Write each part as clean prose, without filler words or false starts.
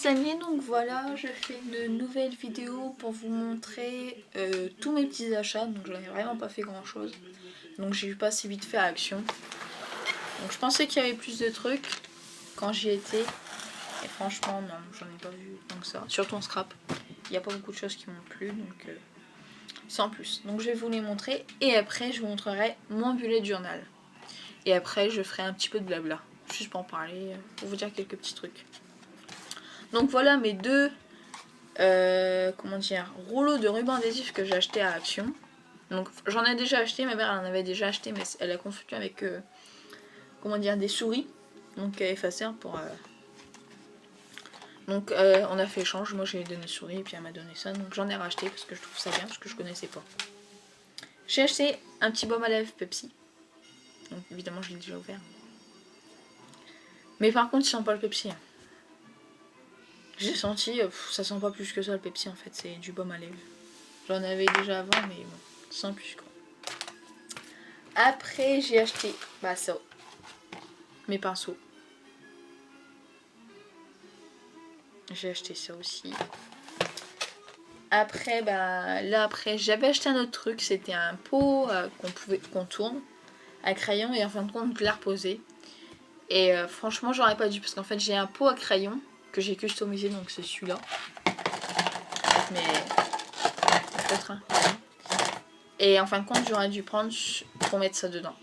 amis, donc voilà, je fais une nouvelle vidéo pour vous montrer tous mes petits achats. Donc j'en ai vraiment pas fait grand chose, donc j'ai passé vite fait à Action. Donc je pensais qu'il y avait plus de trucs quand j'y étais, et franchement non, j'en ai pas vu tant que ça, surtout en scrap. Il n'y a pas beaucoup de choses qui m'ont plu, donc sans plus. Donc je vais vous les montrer, et après je vous montrerai mon bullet journal. Et après je ferai un petit peu de blabla, juste pour en parler, pour vous dire quelques petits trucs. Donc voilà mes deux rouleaux de ruban adhésif que j'ai acheté à Action. Donc j'en ai déjà acheté, ma mère en avait déjà acheté, mais elle a confondu avec des souris, donc effaceurs pour... Donc on a fait échange, moi j'ai donné souris et puis elle m'a donné ça, donc j'en ai racheté parce que je trouve ça bien, parce que je connaissais pas. J'ai acheté un petit baume à lèvres Pepsi, donc évidemment je l'ai déjà ouvert. Mais par contre il sent pas le Pepsi. J'ai senti, ça sent pas plus que ça le Pepsi en fait, c'est du baume à lèvres. J'en avais déjà avant mais bon, sans plus quoi. Après j'ai acheté ça, mes pinceaux. J'ai acheté ça aussi. Après j'avais acheté un autre truc, c'était un pot qu'on tourne à crayon et en fin de compte je l'ai reposé. Et franchement j'aurais pas dû parce qu'en fait j'ai un pot à crayon que j'ai customisé, donc c'est celui-là. Mais peut-être un. Et en fin de compte j'aurais dû prendre pour mettre ça dedans.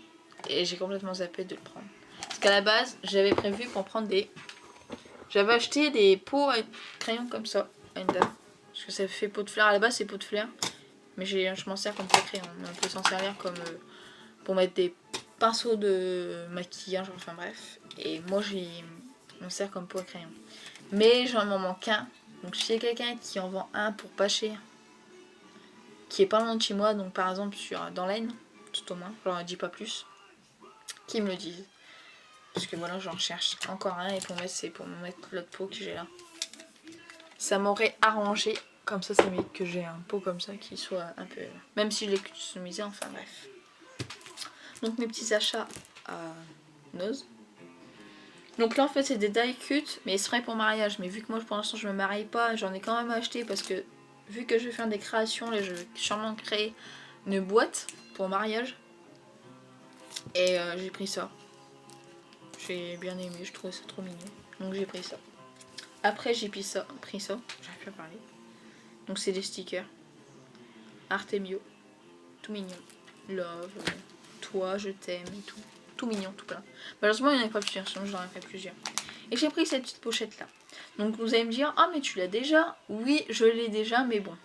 Et j'ai complètement zappé de le prendre. Parce qu'à la base j'avais prévu pour prendre des... J'avais acheté des pots à crayon comme ça à une dame. Parce que ça fait pot de fleurs, à la base c'est pot de fleurs. Mais je m'en sers comme pot à crayon. Mais on peut s'en servir comme pour mettre des pinceaux de maquillage, enfin bref. Et moi on sert comme pot à crayon. Mais j'en manque un. Donc si y a quelqu'un qui en vend un pour pas cher, qui est pas loin de chez moi, donc par exemple dans l'Aisne, tout au moins, j'en dis pas plus, qui me le disent. Parce que voilà, j'en cherche encore un et c'est pour me mettre l'autre pot que j'ai là. Ça m'aurait arrangé, comme ça met que j'ai un pot comme ça qui soit un peu... Même si je l'ai customisé, enfin bref. Donc mes petits achats à Nose. Donc là en fait c'est des die cut, mais c'est vrai pour mariage. Mais vu que moi pour l'instant je me marie pas, j'en ai quand même acheté parce que vu que je vais faire des créations, là je vais sûrement créer une boîte pour mariage. Et j'ai pris ça. J'ai bien aimé, je trouvais ça trop mignon. Donc j'ai pris ça. Après j'ai pris ça, j'arrive plus à parler. Donc c'est des stickers. Artemio, tout mignon. Love, toi, je t'aime et tout. Tout mignon, tout plein. Malheureusement il n'y en a pas plusieurs, sinon j'en ai fait plusieurs. Et j'ai pris cette petite pochette là. Donc vous allez me dire, ah mais tu l'as déjà? Oui, je l'ai déjà, mais bon.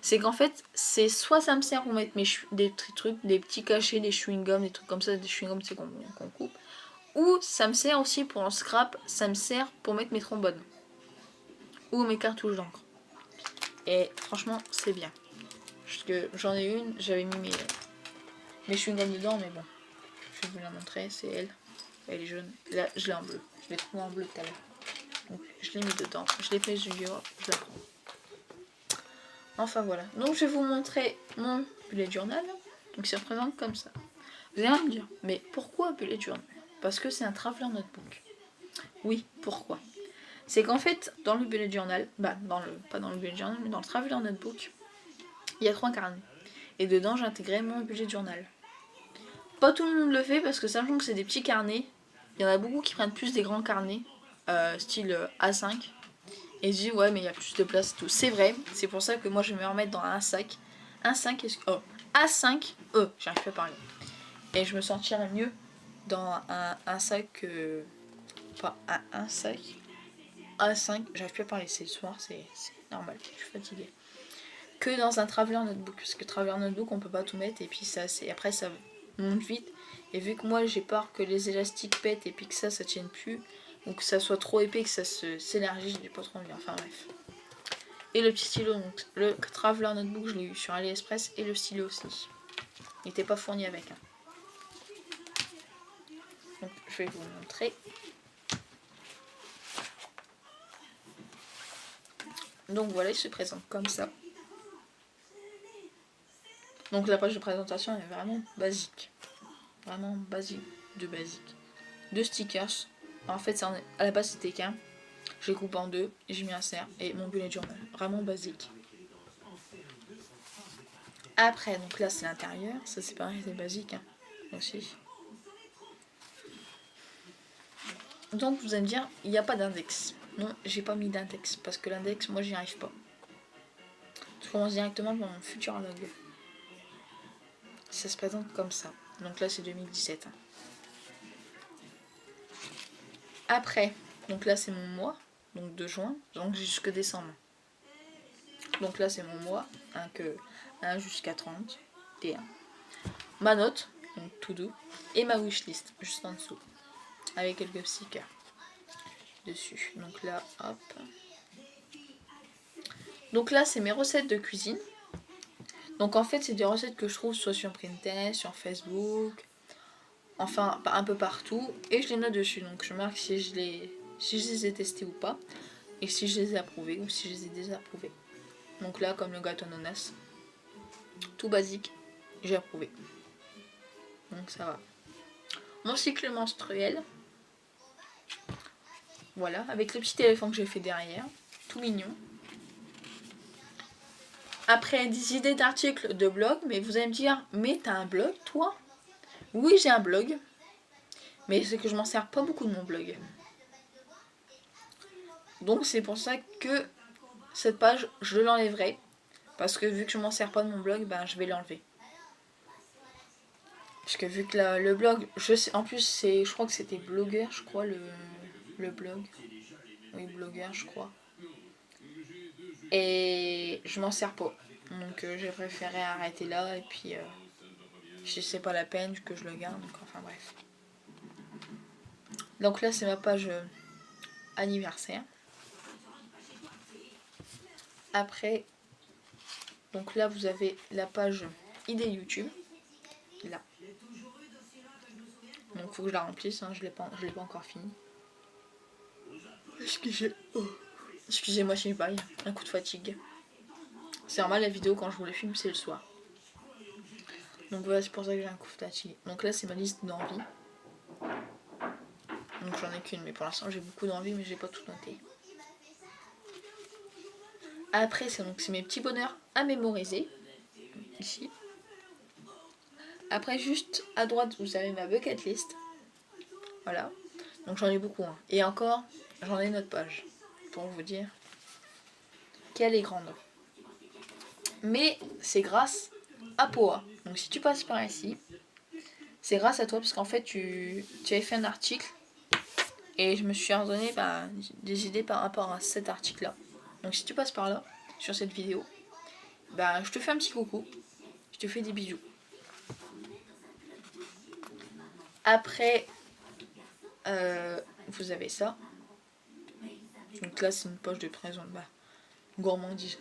C'est qu'en fait, c'est soit ça me sert pour mettre des trucs, des petits cachets, des chewing-gums, des trucs comme ça, des chewing-gums c'est qu'on coupe. Ou ça me sert aussi pour un scrap, ça me sert pour mettre mes trombones. Ou mes cartouches d'encre. Et franchement, c'est bien. Parce que j'en ai une, j'avais mis mes chewing-gums dedans, mais bon. Je vais vous la montrer, c'est elle. Elle est jaune. Là, je l'ai en bleu. Je l'ai trouvé en bleu tout à l'heure. Donc, je l'ai mis dedans. Je l'ai fait junior, je la prends. Enfin voilà. Donc, je vais vous montrer mon bullet journal. Donc, il se représente comme ça. Vous allez me dire, mais pourquoi bullet journal? Parce que c'est un traveler notebook. Oui, pourquoi? C'est qu'en fait, dans le bullet journal, pas dans le bullet journal, mais dans le traveler notebook, il y a 3 carnets. Et dedans, j'ai intégré mon bullet journal. Pas tout le monde le fait parce que sachant que c'est des petits carnets, il y en a beaucoup qui prennent plus des grands carnets, style A5. Et je dis ouais mais il y a plus de place et tout. C'est vrai, c'est pour ça que moi je vais me remettre dans un sac. A5, j'arrive pas à parler. Et je me sentirais mieux dans un sac Pas un sac. A5, j'arrive plus à parler, c'est le soir, c'est normal, je suis fatiguée. Que dans un traveler notebook, parce que traveler notebook on peut pas tout mettre et puis après ça monte vite. Et vu que moi j'ai peur que les élastiques pètent et puis que ça tienne plus, ou que ça soit trop épais, que ça s'élargisse, j'ai pas trop envie, enfin bref. Et le petit stylo, donc le traveler notebook je l'ai eu sur AliExpress et le stylo aussi. Il n'était pas fourni avec un. Donc je vais vous montrer. Donc voilà, il se présente comme ça. Donc la page de présentation est vraiment basique. Vraiment basique de basique. 2 stickers. En fait, à la base c'était qu'un. je les coupe en deux, et je m'y insère, et mon bullet journal. Vraiment basique. Après, donc là c'est l'intérieur, ça c'est pareil, c'est basique, hein, aussi. Donc vous allez me dire, il n'y a pas d'index. Non, j'ai pas mis d'index, parce que l'index, moi j'y arrive pas. Je commence directement dans mon Futurlog. Ça se présente comme ça. Donc là c'est 2017. Hein. Après, donc là c'est mon mois, donc de juin, donc jusque décembre. Donc là c'est mon mois, hein, que 1 jusqu'à 30, T1. Ma note, donc tout doux, et ma wishlist, juste en dessous, avec quelques stickers dessus. Donc là, hop. Donc là c'est mes recettes de cuisine. Donc en fait c'est des recettes que je trouve soit sur Pinterest, sur Facebook, enfin un peu partout, et je les note dessus. Donc je marque si je les ai testés ou pas, et si je les ai approuvés ou si je les ai désapprouvés. Donc là comme le gâteau ananas, tout basique, j'ai approuvé. Donc ça va. Mon cycle menstruel, voilà, avec le petit éléphant que j'ai fait derrière, tout mignon. Après des idées d'articles de blog, mais vous allez me dire, mais t'as un blog toi? Oui j'ai un blog, mais c'est que je m'en sers pas beaucoup de mon blog. Donc c'est pour ça que cette page je l'enlèverai, parce que vu que je m'en sers pas de mon blog, ben je vais l'enlever. Parce que vu que le blog, je sais, en plus c'est, je crois que c'était blogueur, je crois le blog. Oui blogueur je crois. Et je m'en sers pas. Donc j'ai préféré arrêter là et puis c'est pas la peine que je le garde. Donc enfin bref. Donc là c'est ma page anniversaire. Après, donc là vous avez la page idée YouTube. Là. Donc faut que je la remplisse, hein, je l'ai pas encore fini. Excusez-moi si je baille, un coup de fatigue. C'est normal, la vidéo quand je vous la filme c'est le soir. Donc voilà, c'est pour ça que j'ai un coup de fatigue. Donc là c'est ma liste d'envies. Donc j'en ai qu'une, mais pour l'instant j'ai beaucoup d'envie, mais j'ai pas tout noté. Après c'est mes petits bonheurs à mémoriser. Ici. Après juste à droite vous avez ma bucket list. Voilà. Donc j'en ai beaucoup. Hein. Et encore, j'en ai une autre page. Pour vous dire qu'elle est grande. Mais c'est grâce à Poa. Donc si tu passes par ici, c'est grâce à toi parce qu'en fait tu avais fait un article et je me suis redonné des idées par rapport à cet article là. Donc si tu passes par là, sur cette vidéo, je te fais un petit coucou, je te fais des bisous. Après, vous avez ça. Donc là c'est une poche de présent, gourmandise.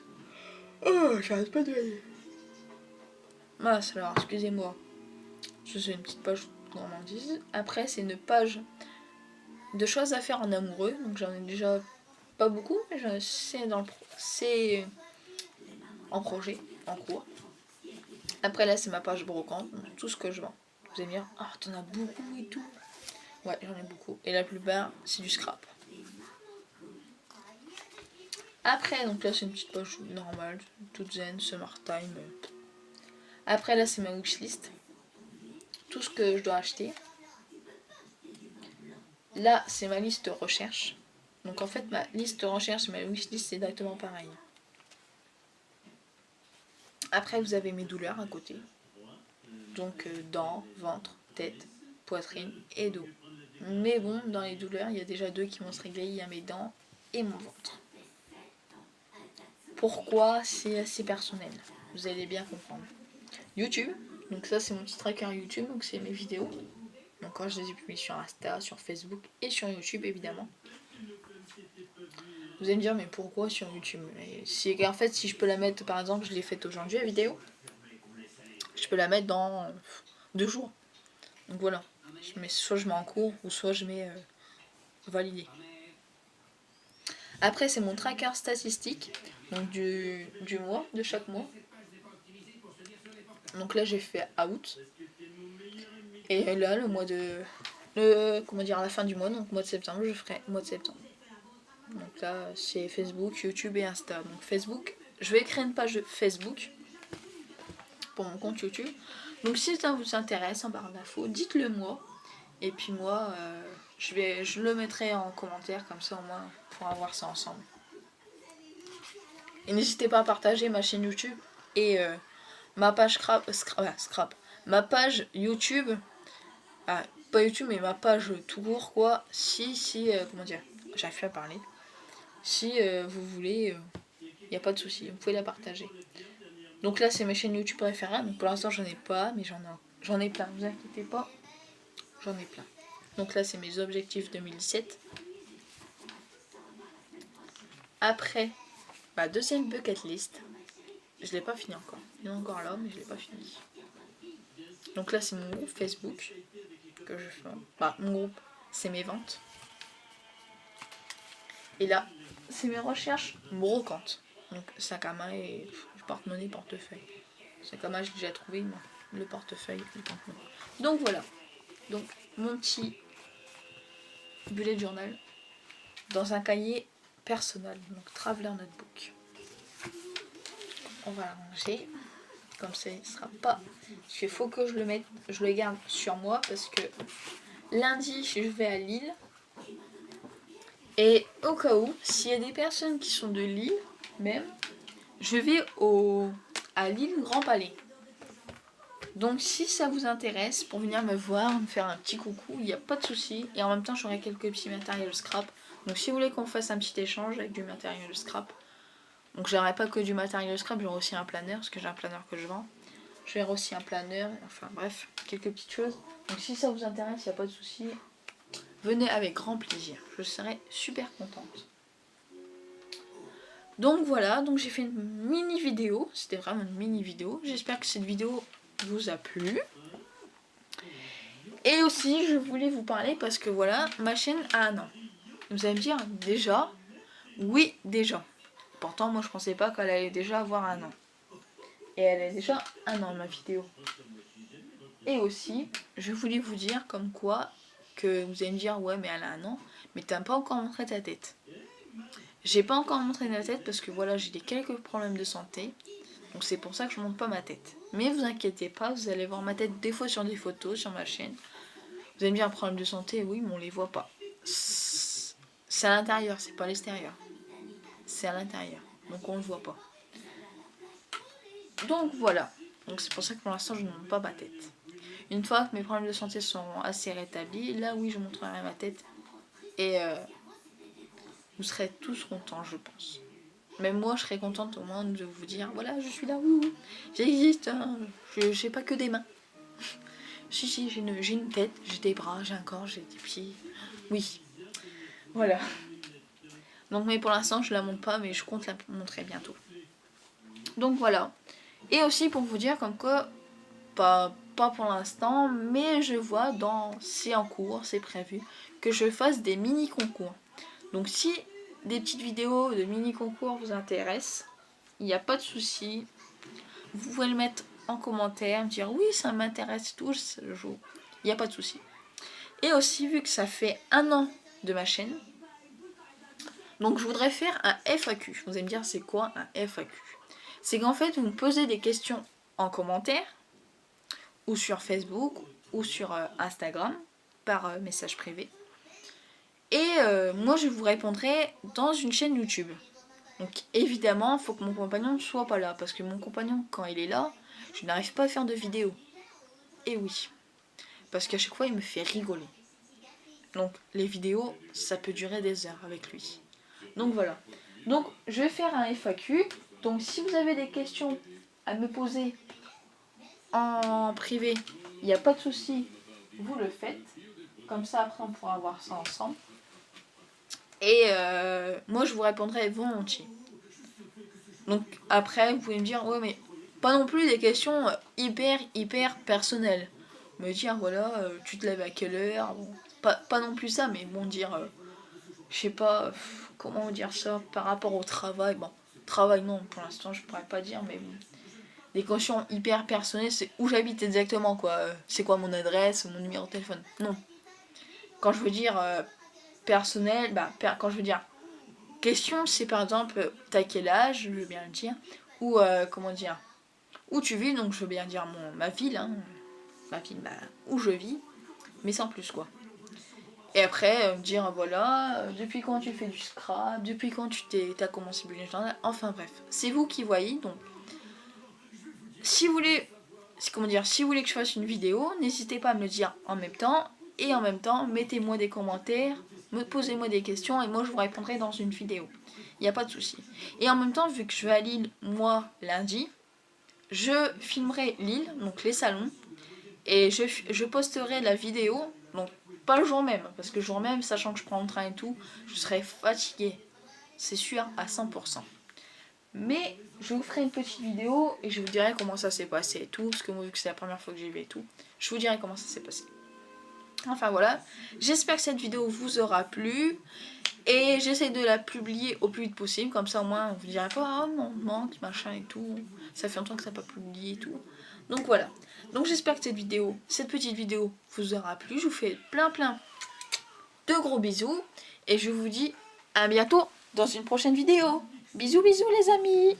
Oh, j'arrête pas de aller. Alors, excusez-moi. Je fais une petite page gourmandise. Après, c'est une page de choses à faire en amoureux. Donc j'en ai déjà pas beaucoup, mais c'est en projet, en cours. Après là, c'est ma page brocante, donc tout ce que je vends. Vous allez me dire, ah, t'en as beaucoup et tout. Ouais, j'en ai beaucoup. Et la plupart, c'est du scrap. Après, donc là, c'est une petite poche normale, toute zen, summertime. Après, là, c'est ma wishlist. Tout ce que je dois acheter. Là, c'est ma liste de recherche. Donc, en fait, ma liste de recherche et ma wishlist, c'est exactement pareil. Après, vous avez mes douleurs à côté. Donc, dents, ventre, tête, poitrine et dos. Mais bon, dans les douleurs, il y a déjà deux qui vont se régler. Il y a mes dents et mon ventre. Pourquoi? C'est assez personnel. Vous allez bien comprendre. YouTube. Donc ça, c'est mon petit tracker YouTube. Donc c'est mes vidéos. Donc quand je les ai publiées sur Insta, sur Facebook et sur YouTube, évidemment. Vous allez me dire, mais pourquoi sur YouTube? En fait, si je peux la mettre, par exemple, je l'ai faite aujourd'hui, la vidéo. Je peux la mettre dans 2 jours. Donc voilà. Soit je mets en cours, ou soit je mets validé. Après, c'est mon tracker statistique. Donc du mois, de chaque mois. Donc là, j'ai fait août. Et là, comment dire, à la fin du mois, donc mois de septembre, je ferai mois de septembre. Donc là, c'est Facebook, YouTube et Insta. Donc Facebook, je vais créer une page Facebook pour mon compte YouTube. Donc si ça vous intéresse en barre d'infos, dites-le moi. Et puis moi, je le mettrai en commentaire, comme ça au moins on pourra voir ça ensemble. Et n'hésitez pas à partager ma chaîne YouTube et ma page Scrap. Ma page YouTube, pas YouTube mais ma page tout court quoi, comment dire, j'arrive plus à parler. Si vous voulez, il n'y a pas de souci, vous pouvez la partager. Donc là c'est mes chaînes YouTube préférées, donc pour l'instant j'en ai pas, mais j'en ai plein, vous inquiétez pas, j'en ai plein. Donc là c'est mes objectifs 2017. Après, ma deuxième bucket list, je l'ai pas fini encore. Il est encore là, mais je l'ai pas fini. Donc là c'est mon groupe Facebook que je fais. Mon groupe, c'est mes ventes. Et là, c'est mes recherches brocantes. Donc sac à main et porte-monnaie, portefeuille. Sac à main, j'ai déjà trouvé, moi. Le portefeuille, le porte-monnaie. Donc voilà. Donc mon petit bullet journal dans un cahier personnel. Donc Traveler Notebook. On va la ranger. Comme ça, il sera pas. Parce qu'il faut que je le mette, je le garde sur moi parce que lundi, je vais à Lille. Et au cas où, s'il y a des personnes qui sont de Lille, même, je vais à Lille Grand Palais. Donc si ça vous intéresse, pour venir me voir, me faire un petit coucou, il n'y a pas de souci. Et en même temps, j'aurai quelques petits matériels scrap. Donc si vous voulez qu'on fasse un petit échange avec du matériel scrap, donc j'aurai pas que du matériel scrap, j'aurai aussi un planeur, parce que j'ai un planeur que je vends. J'aurai aussi un planeur, enfin bref, quelques petites choses. Donc si ça vous intéresse, il n'y a pas de souci. Venez avec grand plaisir, je serai super contente. Donc voilà, donc j'ai fait une mini vidéo, c'était vraiment une mini vidéo. J'espère que cette vidéo vous a plu. Et aussi, je voulais vous parler parce que voilà, ma chaîne a 1 an. Vous allez me dire, déjà? Oui, déjà. Pourtant, moi je pensais pas qu'elle allait déjà avoir 1 an. Et elle a déjà 1 an, ma vidéo. Et aussi, je voulais vous dire comme quoi, que vous allez me dire, ouais, mais elle a 1 an, mais t'as pas encore montré ta tête. J'ai pas encore montré ma tête parce que voilà, j'ai quelques problèmes de santé. Donc c'est pour ça que je montre pas ma tête. Mais vous inquiétez pas, vous allez voir ma tête des fois sur des photos sur ma chaîne. Vous avez bien un problème de santé, oui, mais on les voit pas. C'est à l'intérieur, c'est pas à l'extérieur. C'est à l'intérieur, donc on le voit pas. Donc voilà. Donc c'est pour ça que pour l'instant je ne montre pas ma tête. Une fois que mes problèmes de santé seront assez rétablis, là oui je montrerai ma tête. Et vous serez tous contents, je pense. Même moi je serais contente au moins de vous dire, voilà je suis là, j'existe, hein. Je n'ai pas que des mains. Si, j'ai une tête, j'ai des bras, j'ai un corps, j'ai des pieds. Oui. Voilà. Donc mais pour l'instant je la montre pas, mais je compte la montrer bientôt. Donc voilà. Et aussi pour vous dire comme quoi, pas pour l'instant, mais je vois c'est en cours, c'est prévu, que je fasse des mini concours. Donc si des petites vidéos de mini concours vous intéressent, il n'y a pas de souci. Vous pouvez le mettre en commentaire, me dire oui ça m'intéresse tout, il n'y a pas de souci. Et aussi vu que ça fait 1 an de ma chaîne, donc je voudrais faire un FAQ. Vous allez me dire c'est quoi un FAQ? C'est qu'en fait vous me posez des questions en commentaire, ou sur Facebook, ou sur Instagram, par message privé. Et moi je vous répondrai dans une chaîne YouTube. Donc évidemment, il faut que mon compagnon ne soit pas là, parce que mon compagnon, quand il est là, je n'arrive pas à faire de vidéo. Et oui, parce qu'à chaque fois il me fait rigoler. Donc les vidéos, ça peut durer des heures avec lui. Donc voilà. Donc je vais faire un FAQ. Donc si vous avez des questions à me poser en privé, il n'y a pas de souci, vous le faites. Comme ça après on pourra voir ça ensemble. Et moi je vous répondrai volontiers. Donc après vous pouvez me dire, ouais mais pas non plus des questions hyper personnelles. Me dire voilà, tu te lèves à quelle heure, bon, pas non plus ça, mais bon dire, je sais pas, comment dire ça, par rapport au travail, bon, travail non, pour l'instant je pourrais pas dire, mais bon, des questions hyper personnelles, c'est où j'habite exactement quoi, c'est quoi mon adresse, mon numéro de téléphone, non. Quand je veux dire personnel, quand je veux dire questions, c'est par exemple, t'as quel âge, je veux bien le dire, ou comment dire, où tu vis, donc je veux bien dire ma ville, hein, ma ville, où je vis, mais sans plus quoi. Et après, dire voilà, depuis quand tu fais du scrap, depuis quand t'as commencé Bullet Journal, enfin bref, c'est vous qui voyez, donc si vous voulez, si vous voulez que je fasse une vidéo, n'hésitez pas à me le dire en même temps, et en même temps, mettez-moi des commentaires, posez-moi des questions, et moi je vous répondrai dans une vidéo. Il n'y a pas de souci. Et en même temps, vu que je vais à Lille, moi, lundi, je filmerai Lille, donc les salons, et je posterai la vidéo, donc pas le jour même, parce que le jour même, sachant que je prends le train et tout, je serai fatiguée, c'est sûr, à 100%. Mais je vous ferai une petite vidéo et je vous dirai comment ça s'est passé et tout, parce que moi, vu que c'est la première fois que j'y vais et tout, je vous dirai comment ça s'est passé. Enfin voilà, j'espère que cette vidéo vous aura plu. Et j'essaie de la publier au plus vite possible, comme ça au moins on vous dirait pas oh non, manque, machin et tout. Ça fait longtemps que ça n'a pas publié et tout. Donc voilà. Donc j'espère que cette petite vidéo vous aura plu. Je vous fais plein de gros bisous. Et je vous dis à bientôt dans une prochaine vidéo. Bisous bisous les amis.